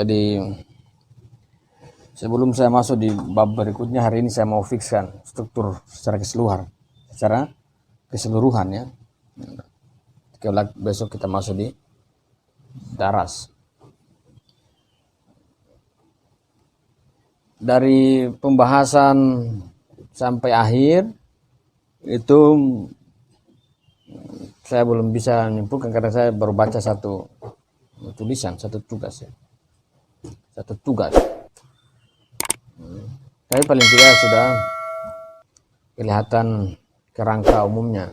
Jadi sebelum saya masuk di bab berikutnya, hari ini saya mau fikskan struktur secara keseluruhan ya. Kelak besok kita masuk di daras. Dari pembahasan sampai akhir itu saya belum bisa menyimpulkan karena saya baru baca satu tulisan, satu tugas ya. Satu tugas. Tapi paling tidak sudah kelihatan kerangka umumnya.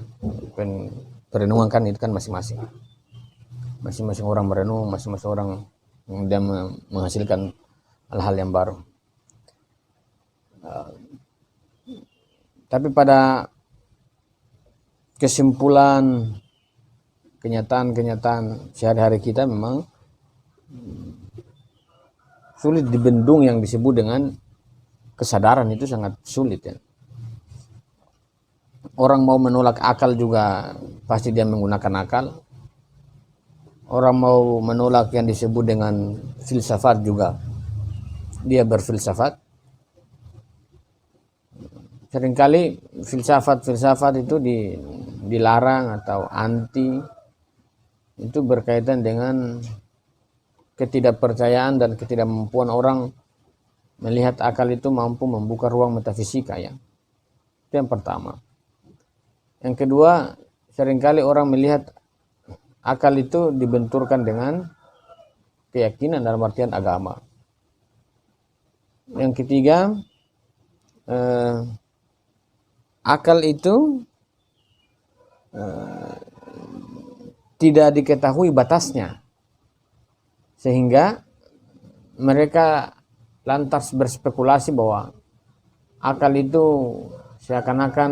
Perenungan kan itu kan masing-masing. Masing-masing orang merenung, masing-masing orang kemudian menghasilkan hal-hal yang baru. Tapi pada kesimpulan kenyataan sehari-hari kita memang sulit dibendung yang disebut dengan kesadaran, itu sangat sulit ya. Orang mau menolak akal juga pasti dia menggunakan akal. Orang mau menolak yang disebut dengan filsafat juga dia berfilsafat. Seringkali filsafat itu dilarang atau anti, itu berkaitan dengan ketidakpercayaan dan ketidakmampuan orang melihat akal itu mampu membuka ruang metafisika ya. Itu yang pertama. Yang kedua, seringkali orang melihat akal itu dibenturkan dengan keyakinan dalam artian agama. Yang ketiga, akal itu tidak diketahui batasnya, sehingga mereka lantas berspekulasi bahwa akal itu seakan-akan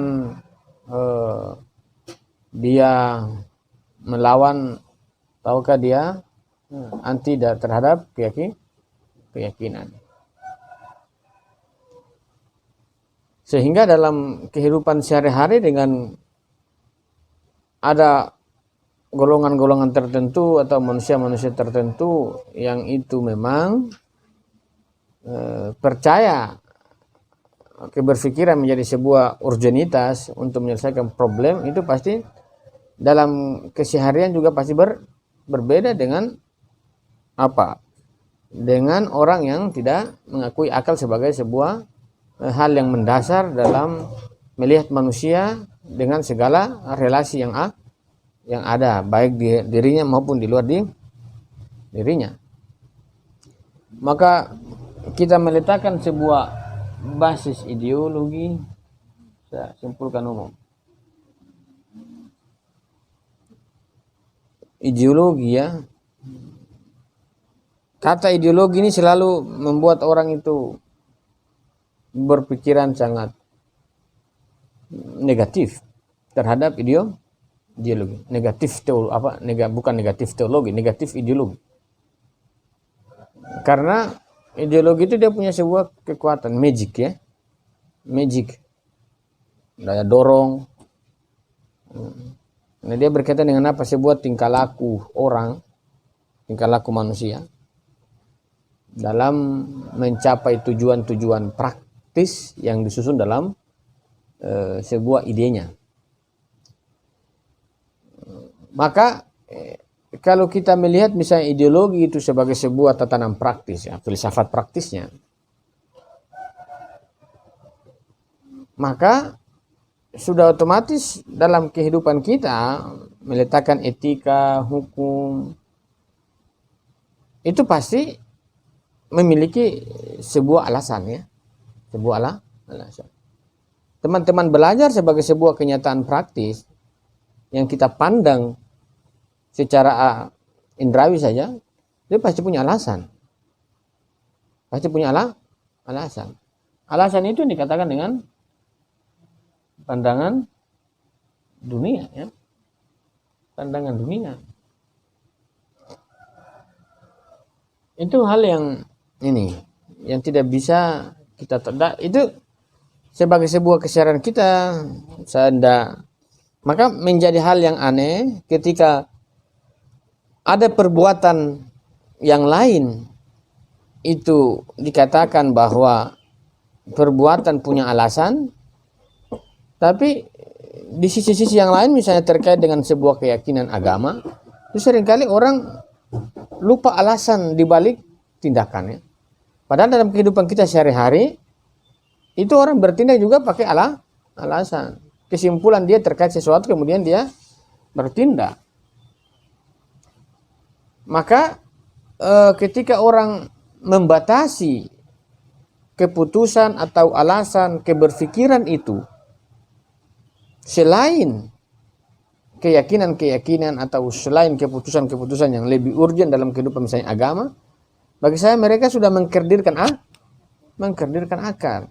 dia melawan, tahukah dia anti terhadap keyakinan. Sehingga dalam kehidupan sehari-hari dengan ada golongan-golongan tertentu atau manusia-manusia tertentu yang itu memang percaya keberpikiran menjadi sebuah urgenitas untuk menyelesaikan problem, itu pasti dalam keseharian juga pasti berbeda dengan apa? Dengan orang yang tidak mengakui akal sebagai sebuah hal yang mendasar dalam melihat manusia dengan segala relasi yang ada, baik di dirinya maupun di luar dirinya. Maka kita meletakkan sebuah basis ideologi, saya simpulkan umum. Ideologi ya. Kata ideologi ini selalu membuat orang itu berpikiran sangat negatif terhadap ideologi. Bukan negatif teologi, negatif ideologi. Karena ideologi itu dia punya sebuah kekuatan magic ya. Magic. Daya dorong. Nah, dia berkaitan dengan apa? Sebuah tingkah laku orang, tingkah laku manusia dalam mencapai tujuan-tujuan praktis yang disusun dalam sebuah idenya. Maka kalau kita melihat misalnya ideologi itu sebagai sebuah tatanan praktis ya, filsafat praktisnya, maka sudah otomatis dalam kehidupan kita meletakkan etika, hukum, itu pasti memiliki sebuah alasan ya, sebuah alasan. Teman-teman belajar sebagai sebuah kenyataan praktis yang kita pandang secara indrawi saja, dia pasti punya alasan. Pasti punya alasan. Alasan itu dikatakan dengan pandangan dunia ya. Pandangan dunia. Itu hal yang yang tidak bisa kita itu sebagai sebuah kesadaran kita, maka menjadi hal yang aneh ketika ada perbuatan yang lain itu dikatakan bahwa perbuatan punya alasan, tapi di sisi-sisi yang lain misalnya terkait dengan sebuah keyakinan agama, itu seringkali orang lupa alasan dibalik tindakannya. Padahal dalam kehidupan kita sehari-hari itu orang bertindak juga pakai alasan. Kesimpulan dia terkait sesuatu kemudian dia bertindak. Maka ketika orang membatasi keputusan atau alasan keberpikiran itu selain keyakinan-keyakinan atau selain keputusan-keputusan yang lebih urgent dalam kehidupan misalnya agama, bagi saya mereka sudah mengkerdilkan akal.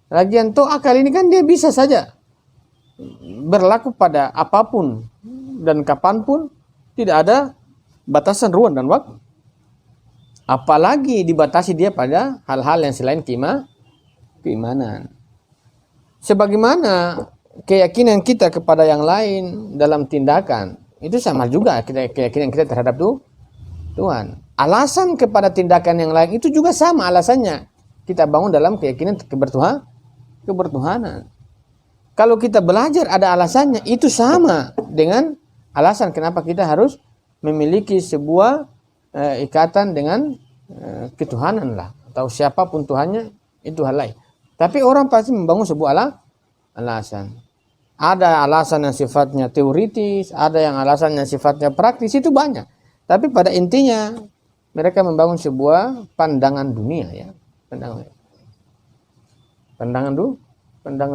Lagian toh akal ini kan dia bisa saja berlaku pada apapun dan kapanpun, tidak ada batasan ruang dan waktu. Apalagi dibatasi dia pada hal-hal yang selain keimanan. Sebagaimana keyakinan kita kepada yang lain dalam tindakan, itu sama juga keyakinan kita terhadap Tuhan. Alasan kepada tindakan yang lain itu juga sama alasannya. Kita bangun dalam keyakinan kebertuhanan. Kalau kita belajar ada alasannya, itu sama dengan alasan kenapa kita harus memiliki sebuah ikatan dengan ketuhanan lah, atau siapapun Tuhannya, itu hal lain. Tapi orang pasti membangun sebuah alasan. Ada alasan yang sifatnya teoritis, ada yang alasan yang sifatnya praktis, itu banyak. Tapi pada intinya mereka membangun sebuah pandangan dunia, ya, pandangan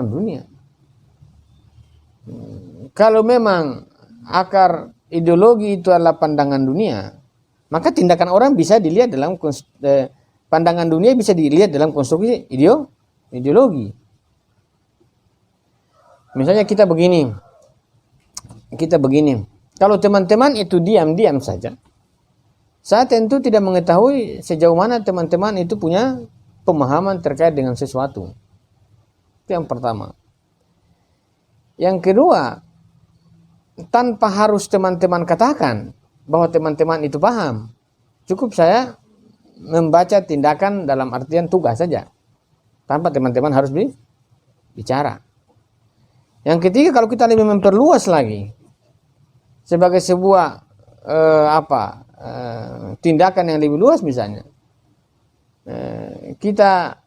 dunia. Kalau memang akar ideologi itu adalah pandangan dunia, maka tindakan orang bisa dilihat dalam pandangan dunia, bisa dilihat dalam konstruksi ideologi. Misalnya kita begini. Kalau teman-teman itu diam-diam saja, saya tentu tidak mengetahui sejauh mana teman-teman itu punya pemahaman terkait dengan sesuatu. Itu yang pertama. Yang kedua, tanpa harus teman-teman katakan bahwa teman-teman itu paham, cukup saya membaca tindakan dalam artian tugas saja, tanpa teman-teman harus bicara. Yang ketiga, kalau kita lebih memperluas lagi sebagai sebuah tindakan yang lebih luas, misalnya kita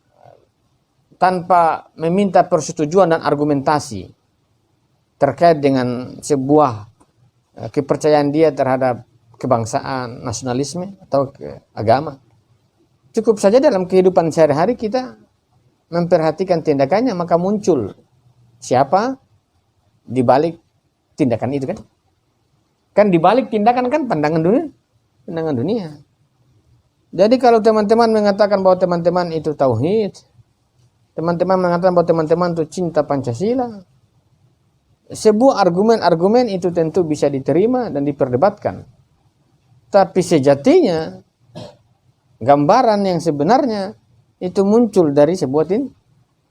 tanpa meminta persetujuan dan argumentasi terkait dengan sebuah kepercayaan dia terhadap kebangsaan, nasionalisme atau agama, cukup saja dalam kehidupan sehari-hari kita memperhatikan tindakannya, maka muncul siapa di balik tindakan itu, kan di balik tindakan kan pandangan dunia. Jadi kalau teman-teman mengatakan bahwa teman-teman itu tauhid, teman-teman mengatakan bahwa teman-teman itu cinta Pancasila, sebuah argumen-argumen itu tentu bisa diterima dan diperdebatkan. Tapi sejatinya gambaran yang sebenarnya itu muncul dari sebuah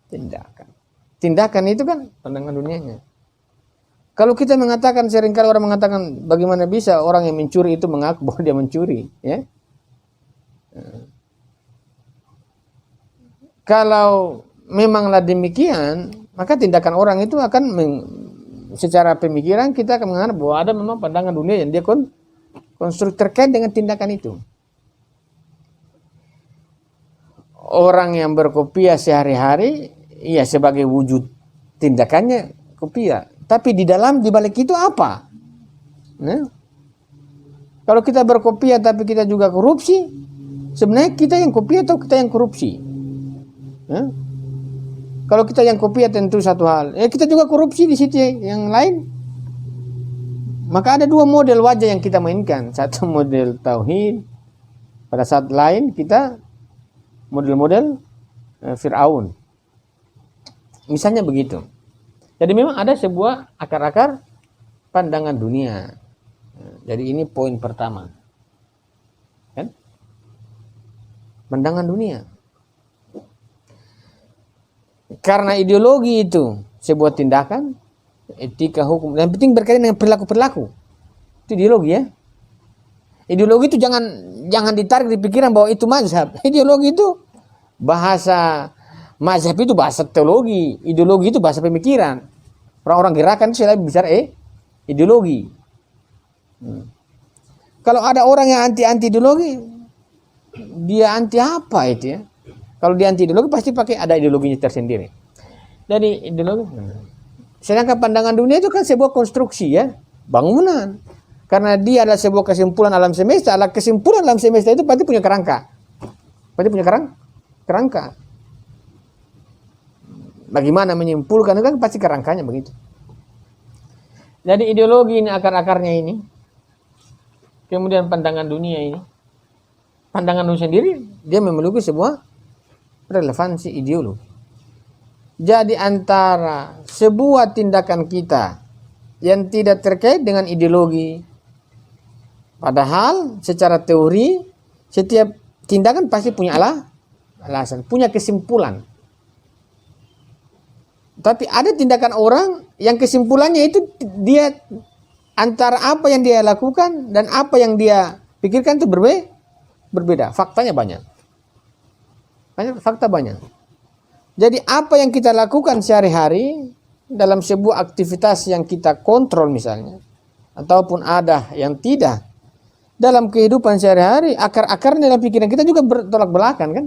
tindakan. Tindakan itu kan pandangan dunianya. Kalau kita mengatakan, seringkali orang mengatakan, bagaimana bisa orang yang mencuri itu mengaku bahwa dia mencuri, ya? Kalau memanglah demikian, maka tindakan orang itu akan secara pemikiran kita akan menganggap bahwa ada memang pandangan dunia yang dia konstruk terkait dengan tindakan itu. Orang yang berkopiah sehari-hari, ya sebagai wujud tindakannya kopiah. Tapi di balik itu apa? Nah, kalau kita berkopiah tapi kita juga korupsi, sebenarnya kita yang kopiah atau kita yang korupsi? Nah, kalau kita yang kopiah tentu satu hal, kita juga korupsi di situ yang lain. Maka ada dua model wajah yang kita mainkan. Satu model tauhid, pada saat lain kita model-model Fir'aun. Misalnya begitu. Jadi memang ada sebuah akar-akar pandangan dunia. Jadi ini poin pertama. Kan? Pandangan dunia. Karena ideologi itu sebuah tindakan, etika, hukum, yang penting berkaitan dengan perilaku-perilaku. Itu ideologi, ya. Ideologi itu jangan ditarik di pikiran bahwa itu mazhab. Ideologi itu bahasa mazhab itu bahasa teologi, ideologi itu bahasa pemikiran. Orang-orang gerakan itu selalu bicara ideologi. Kalau ada orang yang anti ideologi, dia anti apa itu ya? Kalau dia anti ideologi pasti pakai ada ideologinya tersendiri. Jadi ideologi. Sedangkan pandangan dunia itu kan sebuah konstruksi ya, bangunan. Karena dia adalah sebuah kesimpulan alam semesta, kesimpulan alam semesta itu pasti punya kerangka. Pasti punya kerangka. Bagaimana menyimpulkan itu kan pasti kerangkanya begitu. Jadi ideologi ini akar-akarnya ini. Kemudian pandangan dunia ini. Pandangan dunia sendiri dia memiliki sebuah relevansi ideologi. Jadi antara sebuah tindakan kita yang tidak terkait dengan ideologi, padahal secara teori setiap tindakan pasti punya alasan, punya kesimpulan. Tapi ada tindakan orang yang kesimpulannya itu dia antara apa yang dia lakukan dan apa yang dia pikirkan itu berbeda. Faktanya banyak. Fakta banyak. Jadi apa yang kita lakukan sehari-hari dalam sebuah aktivitas yang kita kontrol misalnya, ataupun ada yang tidak, dalam kehidupan sehari-hari, akar-akarnya dalam pikiran kita juga bertolak belakang kan?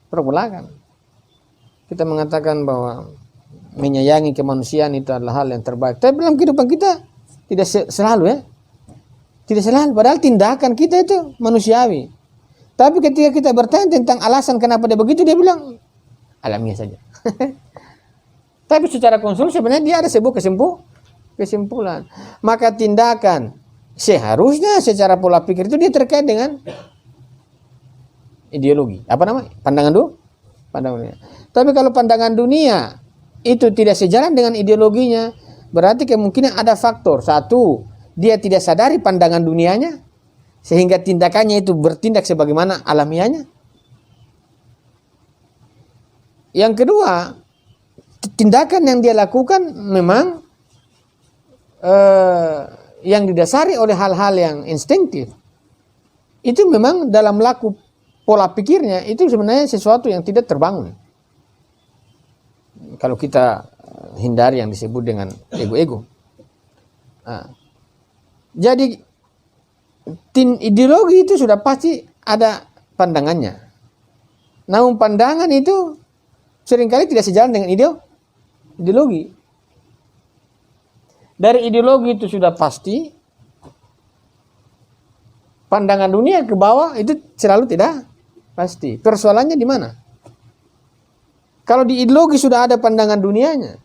Bertolak belakang. Kita mengatakan bahwa menyayangi kemanusiaan itu adalah hal yang terbaik. Tapi dalam kehidupan kita tidak selalu ya. Tidak selalu. Padahal tindakan kita itu manusiawi. Tapi ketika kita bertanya tentang alasan kenapa dia begitu, dia bilang alamiah saja. Tapi secara konsul sebenarnya dia ada sebuah kesimpulan. Maka tindakan seharusnya secara pola pikir itu dia terkait dengan ideologi. Apa namanya? Pandangan dunia. Tapi kalau pandangan dunia itu tidak sejalan dengan ideologinya, berarti kemungkinan ada faktor. Satu, dia tidak sadari pandangan dunianya, sehingga tindakannya itu bertindak sebagaimana alamiahnya. Yang kedua, tindakan yang dia lakukan memang yang didasari oleh hal-hal yang instinktif. Itu memang dalam laku pola pikirnya itu sebenarnya sesuatu yang tidak terbangun. Kalau kita hindari yang disebut dengan ego-ego. Jadi ideologi itu sudah pasti ada pandangannya. Namun pandangan itu seringkali tidak sejalan dengan ideologi. Dari ideologi itu sudah pasti, pandangan dunia ke bawah itu selalu tidak pasti. Persoalannya di mana? Kalau di ideologi sudah ada pandangan dunianya,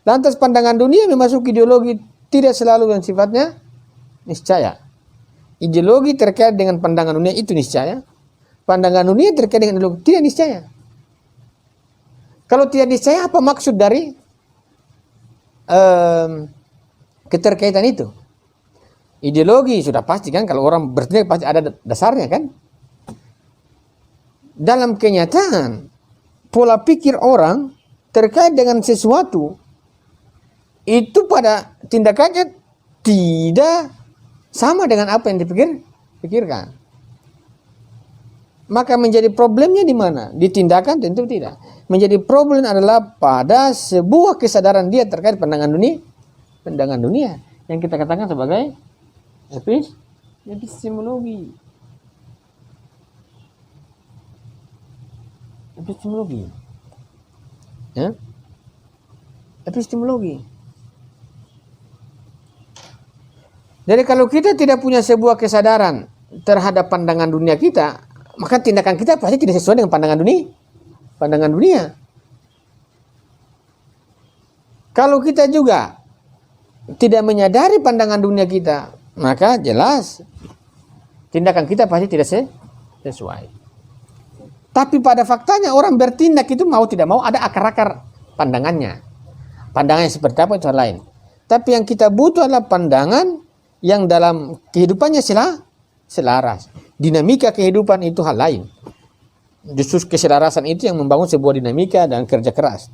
lantas pandangan dunia memasuki ideologi tidak selalu yang sifatnya niscaya. Ideologi terkait dengan pandangan dunia itu niscaya. Pandangan dunia terkait dengan ideologi tidak niscaya. Kalau tidak niscaya, apa maksud dari keterkaitan itu? Ideologi sudah pasti kan, kalau orang bertindak pasti ada dasarnya kan. Dalam kenyataan, pola pikir orang terkait dengan sesuatu itu pada tindakannya tidak sama dengan apa yang dipikirkan. Maka menjadi problemnya di mana? Di tindakan tentu tidak. Menjadi problem adalah pada sebuah kesadaran dia terkait pandangan dunia yang kita katakan sebagai epistemologi. Ya? Epistemologi. Jadi kalau kita tidak punya sebuah kesadaran terhadap pandangan dunia kita, maka tindakan kita pasti tidak sesuai dengan pandangan dunia. Kalau kita juga tidak menyadari pandangan dunia kita, maka jelas tindakan kita pasti tidak sesuai. Tapi pada faktanya orang bertindak itu mau tidak mau ada akar-akar pandangannya. Pandangannya seperti apa itu hal lain. Tapi yang kita butuh adalah pandangan yang dalam kehidupannya selaras. Dinamika kehidupan itu hal lain. Justru keselarasan itu yang membangun sebuah dinamika dan kerja keras.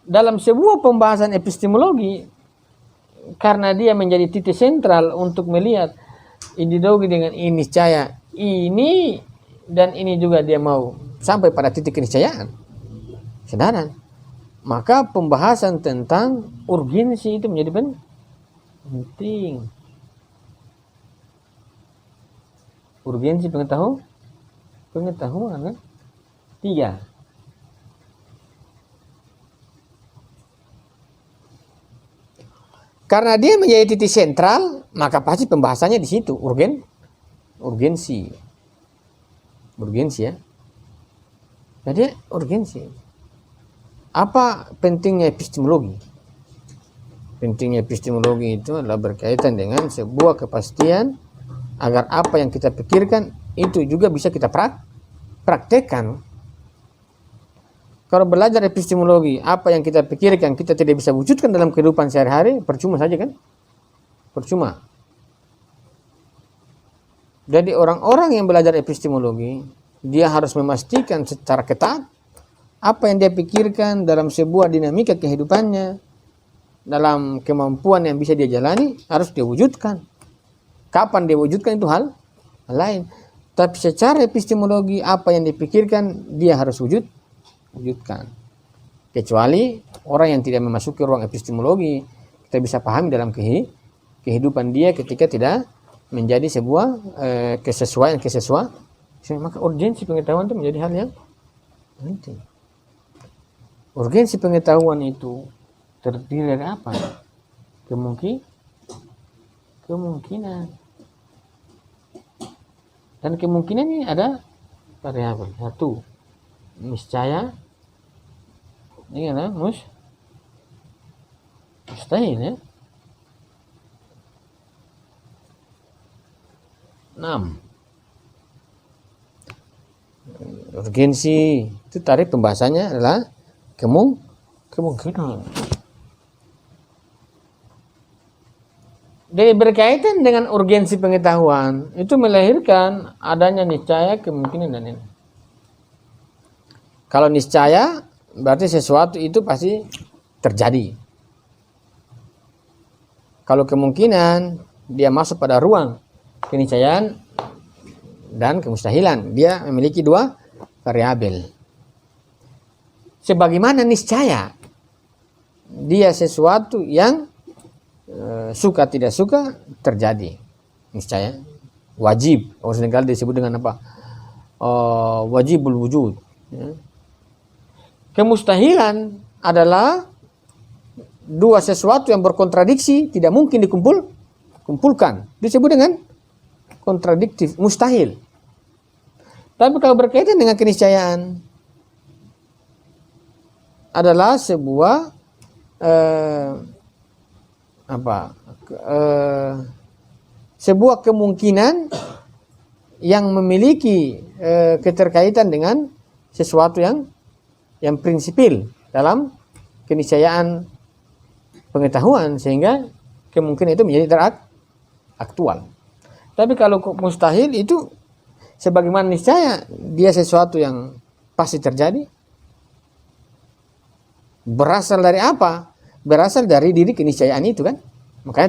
Dalam sebuah pembahasan epistemologi, karena dia menjadi titik sentral untuk melihat ideologi dengan ini niscaya ini dan ini juga dia mau sampai pada titik keniscayaan. Saudara, maka pembahasan tentang urgensi itu menjadi penting. Urgensi pengetahuan kan? 3. Karena dia menjadi titik sentral, maka pasti pembahasannya di situ urgensi ya. Jadi urgensi. Apa pentingnya epistemologi? Pentingnya epistemologi itu adalah berkaitan dengan sebuah kepastian agar apa yang kita pikirkan itu juga bisa kita praktekkan. Kalau belajar epistemologi, apa yang kita pikirkan kita tidak bisa wujudkan dalam kehidupan sehari-hari, percuma saja kan? Percuma. Jadi orang-orang yang belajar epistemologi, dia harus memastikan secara ketat apa yang dia pikirkan dalam sebuah dinamika kehidupannya, dalam kemampuan yang bisa dia jalani, harus dia wujudkan. Kapan dia wujudkan itu hal lain. Tapi secara epistemologi, apa yang dipikirkan, dia harus wujudkan. Kecuali orang yang tidak memasuki ruang epistemologi, kita bisa pahami dalam kehidupan dia ketika tidak menjadi sebuah kesesuaian, maka urgensi pengetahuan itu menjadi hal yang penting. Urgensi pengetahuan itu terdiri dari apa? Kemungkinan. Dan kemungkinan ini ada variabel. 1. Niscaya. Ini kan mustahil ya. 6. Urgensi itu tarik pembahasannya adalah kemungkinan. Jadi berkaitan dengan urgensi pengetahuan itu melahirkan adanya niscaya, kemungkinan dan ini. Kalau niscaya berarti sesuatu itu pasti terjadi. Kalau kemungkinan dia masuk pada ruang keniscayaan dan kemustahilan. Dia memiliki 2 variabel. Sebagaimana niscaya dia sesuatu yang suka tidak suka terjadi. Niscaya wajib. Orang Senegal disebut dengan apa? Wajibul wujud. Ya. Kemustahilan adalah 2 sesuatu yang berkontradiksi, tidak mungkin dikumpulkan. Disebut dengan kontradiktif, mustahil. Tapi kalau berkaitan dengan keniscayaan adalah sebuah sebuah kemungkinan yang memiliki keterkaitan dengan sesuatu yang prinsipil dalam keniscayaan pengetahuan, sehingga kemungkinan itu menjadi aktual. Tapi kalau mustahil itu sebagaimana niscaya dia sesuatu yang pasti terjadi. Berasal dari apa? Berasal dari diri keniscayaan itu kan. Makanya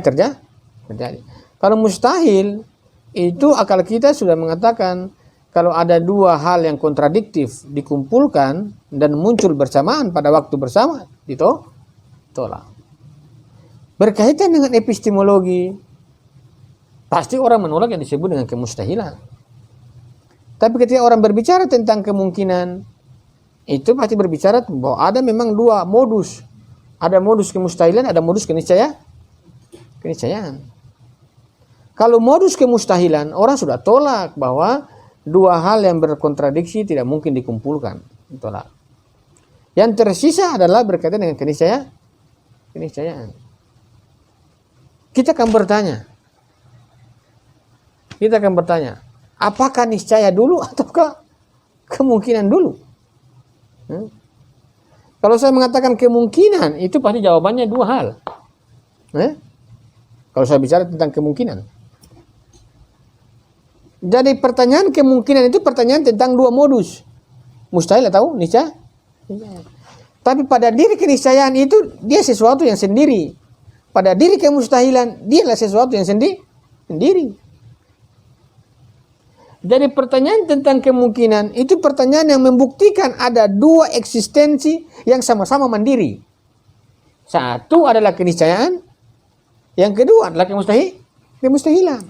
terjadi. Kalau mustahil itu akal kita sudah mengatakan kalau ada 2 hal yang kontradiktif dikumpulkan dan muncul bersamaan pada waktu bersama, ditolak. Berkaitan dengan epistemologi, pasti orang menolak yang disebut dengan kemustahilan. Tapi ketika orang berbicara tentang kemungkinan, itu pasti berbicara bahwa ada memang 2 modus. Ada modus kemustahilan, ada modus keniscayaan. Kalau modus kemustahilan, orang sudah tolak bahwa 2 hal yang berkontradiksi tidak mungkin dikumpulkan. Tolak. Yang tersisa adalah berkaitan dengan keniscayaan. Kita akan bertanya, apakah niscaya dulu ataukah kemungkinan dulu? Kalau saya mengatakan kemungkinan, itu pasti jawabannya 2 hal. Kalau saya bicara tentang kemungkinan. Jadi pertanyaan kemungkinan itu pertanyaan tentang 2 modus. Mustahil atau niscaya. Tapi pada diri keniscayaan itu dia sesuatu yang sendiri. pada diri kemustahilan, dia adalah sesuatu yang sendiri. Jadi pertanyaan tentang kemungkinan itu pertanyaan yang membuktikan ada dua eksistensi yang sama-sama mandiri. Satu adalah keniscayaan, yang kedua adalah kemustahilan.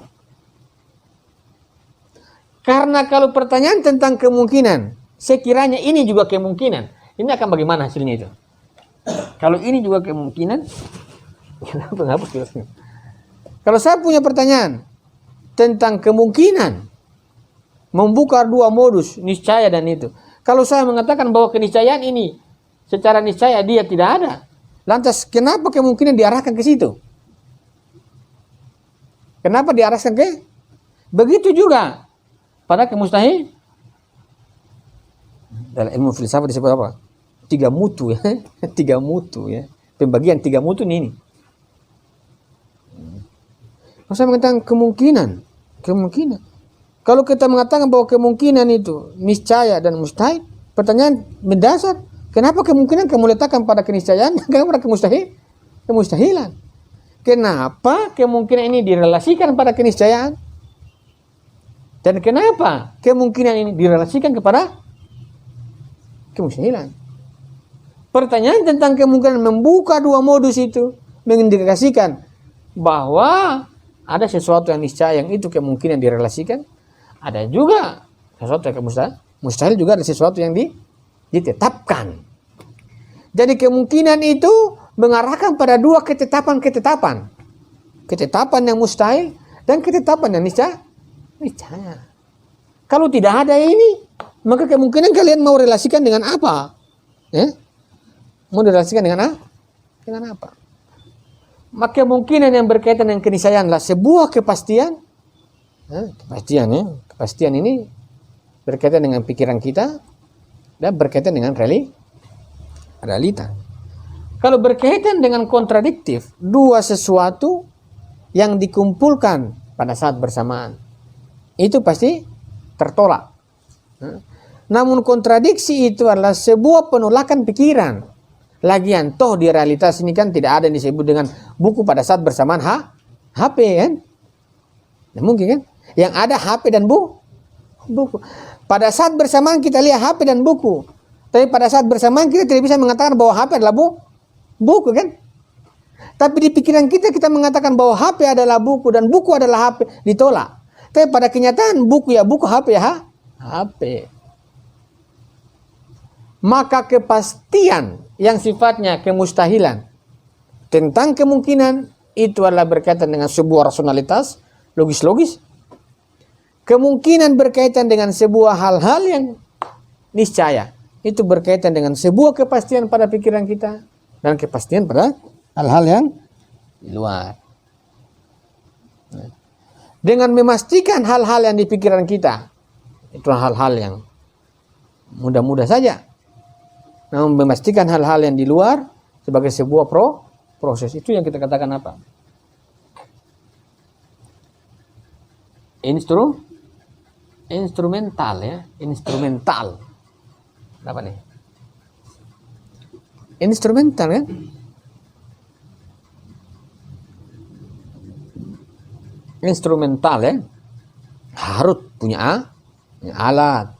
Karena kalau pertanyaan tentang kemungkinan, sekiranya ini juga kemungkinan, ini akan bagaimana hasilnya itu? Kalau ini juga kemungkinan, kenapa? Kalau saya punya pertanyaan tentang kemungkinan, membuka dua modus, niscaya dan itu. Kalau saya mengatakan bahwa keniscayaan ini secara niscaya dia tidak ada, lantas kenapa kemungkinan diarahkan ke situ? Kenapa diarahkan ke? Begitu juga pada kemustahil. Dalam ilmu filsafat disebut apa? 3 mutu ya. 3 mutu ya. Pembagian 3 mutu ini. Kalau saya mengatakan kemungkinan. Kalau kita mengatakan bahwa kemungkinan itu niscaya dan mustahil, pertanyaan mendasar, kenapa kemungkinan kamu letakkan pada keniscayaan, kenapa pada kemustahilan? Kenapa kemungkinan ini direlasikan pada keniscayaan? Dan kenapa kemungkinan ini direlasikan kepada kemustahilan? Pertanyaan tentang kemungkinan membuka dua modus itu mengindikasikan bahwa ada sesuatu yang niscaya, yang itu kemungkinan direlasikan. Ada juga sesuatu yang mustahil juga ada sesuatu yang ditetapkan. Jadi kemungkinan itu mengarahkan pada dua ketetapan. Ketetapan yang mustahil dan ketetapan yang niscaya. Kalau tidak ada ini, maka kemungkinan kalian mau relasikan dengan apa? Mau direlasikan dengan apa? Maka kemungkinan yang berkaitan dengan keniscayaan adalah sebuah kepastian. Kepastian ini berkaitan dengan pikiran kita dan berkaitan dengan realita. Kalau berkaitan dengan kontradiktif, dua sesuatu yang dikumpulkan pada saat bersamaan, itu pasti tertolak. Namun kontradiksi itu adalah sebuah penolakan pikiran. Lagian toh di realitas ini kan tidak ada yang disebut dengan buku pada saat bersamaan HP kan? Nah, mungkin kan? Yang ada HP dan buku. Pada saat bersamaan kita lihat HP dan buku. Tapi pada saat bersamaan kita tidak bisa mengatakan bahwa HP adalah buku kan? Tapi di pikiran kita mengatakan bahwa HP adalah buku dan buku adalah HP, ditolak. Tapi pada kenyataan buku ya buku, HP ya HP. Maka kepastian yang sifatnya kemustahilan tentang kemungkinan itu adalah berkaitan dengan sebuah rasionalitas logis. Kemungkinan berkaitan dengan sebuah hal-hal yang niscaya. Itu berkaitan dengan sebuah kepastian pada pikiran kita dan kepastian pada hal-hal yang di luar. Dengan memastikan hal-hal yang di pikiran kita, itu hal-hal yang mudah-mudah saja. Namun memastikan hal-hal yang di luar sebagai sebuah proses, itu yang kita katakan apa? Instrumental ya, instrumental. Apa nih? Instrumental kan? Instrumental ya. Harus punya alat.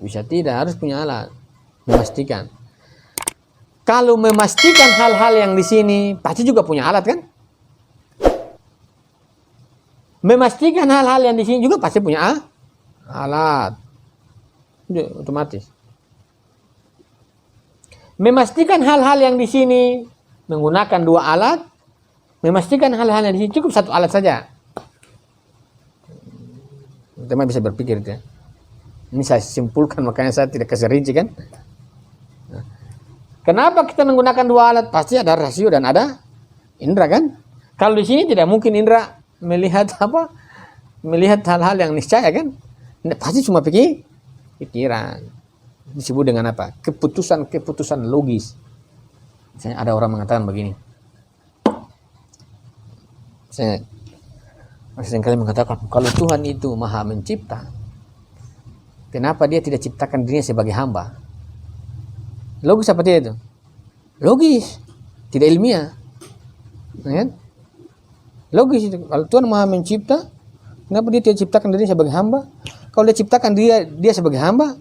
Bisa tidak, harus punya alat. Memastikan. Kalau memastikan hal-hal yang di sini, pasti juga punya alat kan? Memastikan hal-hal yang di sini juga pasti punya alat. Itu otomatis. Memastikan hal-hal yang di sini menggunakan dua alat. Memastikan hal-hal yang di sini cukup satu alat saja. Teman bisa berpikir ya. Ini saya simpulkan, makanya saya tidak kasih rinci kan. Kenapa kita menggunakan dua alat? Pasti ada rasio dan ada indera kan. Kalau di sini tidak mungkin indera melihat apa? Melihat hal-hal yang niscaya kan? Pasti cuma pikiran. Disebut dengan apa? Keputusan logis. Misalnya ada orang mengatakan begini. Saya seringkali mengatakan kalau Tuhan itu Maha Mencipta, kenapa Dia tidak ciptakan dirinya sebagai hamba? Logis apa tidak itu? Logis, tidak ilmiah. Ya kan? Logis itu. Kalau Tuhan Maha Mencipta, kenapa dia tidak ciptakan dirinya sebagai hamba? Kalau dia ciptakan dia sebagai hamba,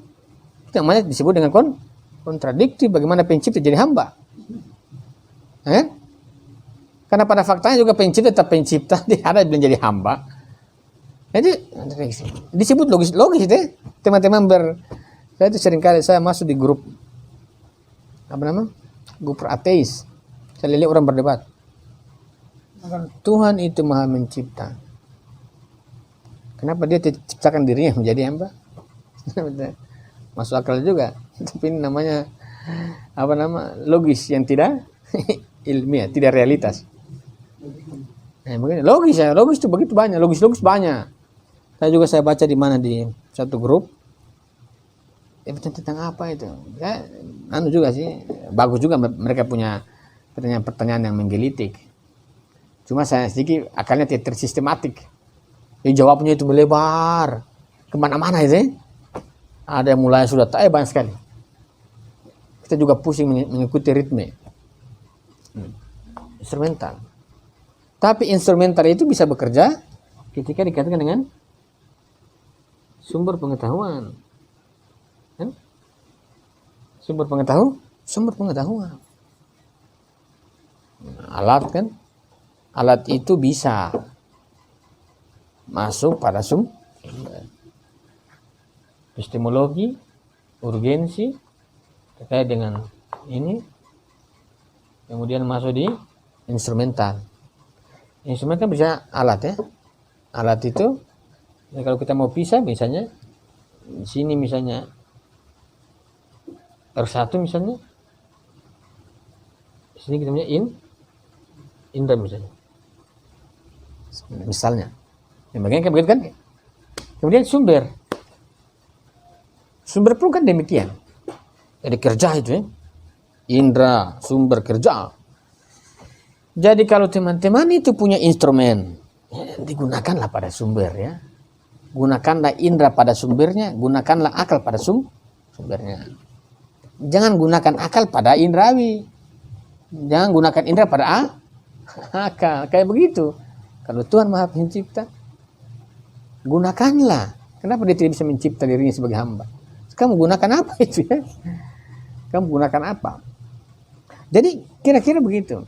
itu namanya disebut dengan kontradiktif. Bagaimana pencipta jadi hamba? Ya kan? Karena pada faktanya juga pencipta tetap pencipta, dia ada yang jadi hamba. Jadi disebut logis deh. Teman-teman saya itu seringkali saya masuk di grup grup ateis. Saya lihat orang berdebat. Tuhan itu Maha Mencipta. Kenapa dia ciptakan dirinya menjadi hamba? Masuk akal juga. Tapi ini namanya logis yang tidak ilmiah, tidak realitas. Logis itu begitu banyak, logis banyak. Saya baca di mana di satu grup. Tentang apa itu? Ya, juga sih, bagus juga mereka punya pertanyaan yang menggelitik. Cuma saya sedikit akalnya tidak tersistematik. Jawabnya itu melebar kemana-mana itu. Ada yang mulai sudah banyak sekali. Kita juga pusing mengikuti ritme instrumental. Tapi instrumental itu bisa bekerja ketika dikatakan dengan sumber pengetahuan. Kan? Sumber pengetahuan. Alat kan? Alat itu bisa masuk pada sumber. Epistemologi, urgensi terkait dengan ini, kemudian masuk di instrumental. Instrumental bisa alat ya. Alat itu ya, kalau kita mau pisah misalnya di sini misalnya R1 misalnya, di sini kita punya indra misalnya. Yang bagian begitu kan? Kemudian sumber pun kan demikian. Jadi kerja itu ya. Indra, sumber kerja. Jadi kalau teman-teman itu punya instrumen, ya, digunakanlah pada sumber ya. Gunakanlah indra pada sumbernya, gunakanlah akal pada sumbernya. Jangan gunakan akal pada indrawi. Jangan gunakan indra pada akal. Kayak begitu. Kalau Tuhan Maha Pencipta, gunakanlah. Kenapa dia tidak bisa mencipta dirinya sebagai hamba? Kamu gunakan apa itu ya? Kamu gunakan apa? Jadi kira-kira begitu.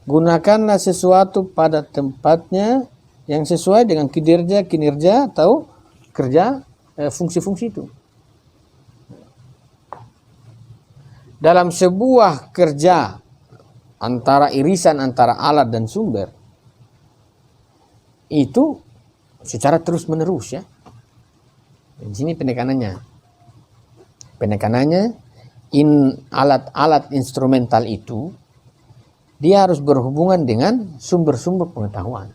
Gunakanlah sesuatu pada tempatnya yang sesuai dengan kinerja atau kerja fungsi-fungsi itu. Dalam sebuah kerja irisan antara alat dan sumber itu secara terus-menerus ya. Di sini penekanannya alat-alat instrumental itu dia harus berhubungan dengan sumber-sumber pengetahuan.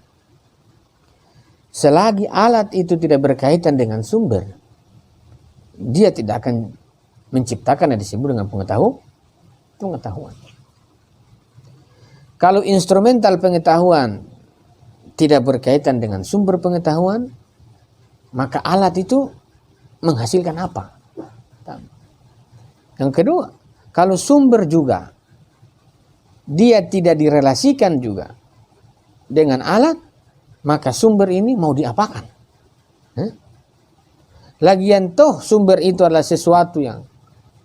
Selagi alat itu tidak berkaitan dengan sumber, dia tidak akan menciptakan yang disebut dengan pengetahuan. Kalau instrumental pengetahuan tidak berkaitan dengan sumber pengetahuan, maka alat itu menghasilkan apa? Yang kedua, kalau sumber juga dia tidak direlasikan juga dengan alat, maka sumber ini mau diapakan? Lagian toh sumber itu adalah sesuatu yang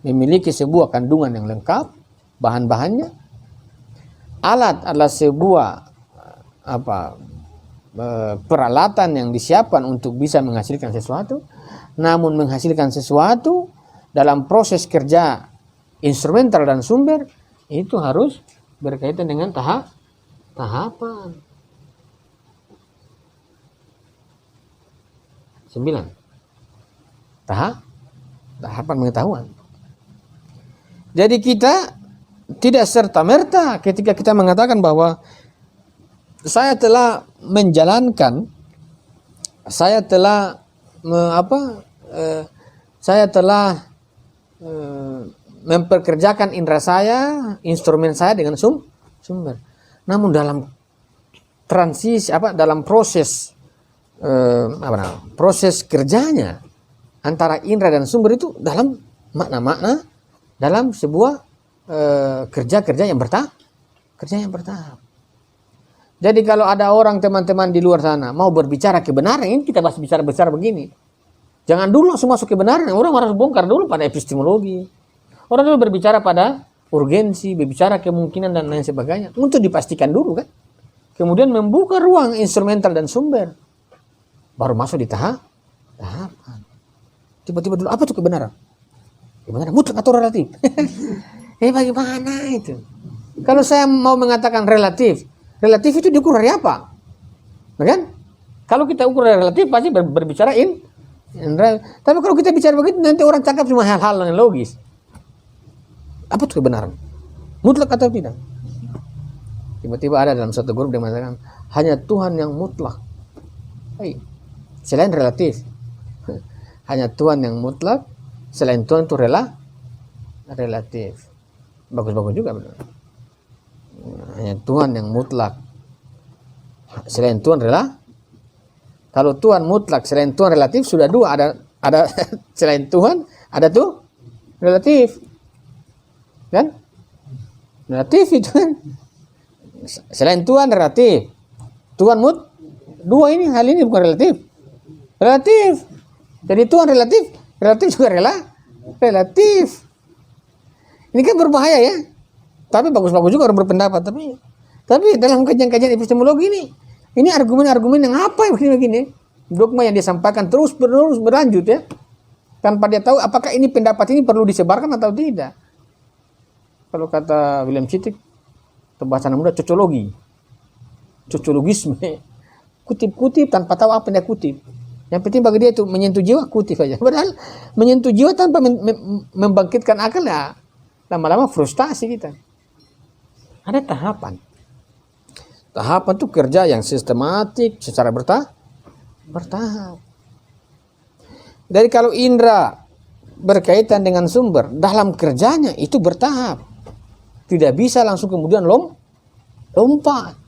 memiliki sebuah kandungan yang lengkap, bahan-bahannya. Alat adalah sebuah peralatan yang disiapkan untuk bisa menghasilkan sesuatu. Namun menghasilkan sesuatu dalam proses kerja instrumental dan sumber itu harus berkaitan dengan tahapan. 9. Tahapan pengetahuan. Jadi kita tidak serta-merta ketika kita mengatakan bahwa saya telah menjalankan, saya telah memperkerjakan indera saya, instrumen saya dengan sumber. Namun dalam dalam proses proses kerjanya antara indera dan sumber itu dalam makna-makna dalam sebuah kerja yang bertahap. Jadi kalau ada orang teman-teman di luar sana mau berbicara kebenaran, ini kita bahas bicara besar begini. Jangan dulu langsung masuk kebenaran, orang harus bongkar dulu pada epistemologi. Orang dulu berbicara pada urgensi, berbicara kemungkinan dan lain sebagainya. Untuk dipastikan dulu kan. Kemudian membuka ruang instrumental dan sumber. Baru masuk di tahapan. Tiba-tiba dulu, apa tuh kebenaran? Kebenaran mutlak atau relatif? Bagaimana itu? Kalau saya mau mengatakan relatif itu diukur dari apa? Nah, kan? Kalau kita ukur dari relatif pasti berbicara in tapi kalau kita bicara begitu nanti orang cakap cuma hal-hal yang logis. Apa itu kebenaran? Mutlak atau tidak? Tiba-tiba ada dalam satu grup yang mengatakan hanya Tuhan yang mutlak. Selain relatif. Hanya Tuhan yang mutlak, selain Tuhan itu relatif. Bagus-bagus juga benar. Hanya Tuhan yang mutlak, selain Tuhan kalau Tuhan mutlak selain Tuhan relatif sudah dua, ada selain Tuhan ada tuh relatif kan, relatif itu kan, selain Tuhan relatif, Tuhan dua ini hal ini bukan relatif, jadi Tuhan relatif juga relatif. Ini kan berbahaya ya. Tapi bagus-bagus juga orang berpendapat. Tapi dalam kajian-kajian epistemologi ini argumen-argumen yang apa ya begini-begini. Dogma yang disampaikan terus berlanjut ya. Tanpa dia tahu apakah ini pendapat ini perlu disebarkan atau tidak. Kalau kata William Chittick, bahasa muda cocologisme. Kutip-kutip tanpa tahu apa yang dia kutip. Yang penting bagi dia itu menyentuh jiwa, kutip saja. Padahal menyentuh jiwa tanpa membangkitkan akal ya lama-lama frustasi kita. Ada tahapan. Tahapan itu kerja yang sistematik secara bertahap. Dari kalau indera berkaitan dengan sumber, dalam kerjanya itu bertahap. Tidak bisa langsung kemudian lompat.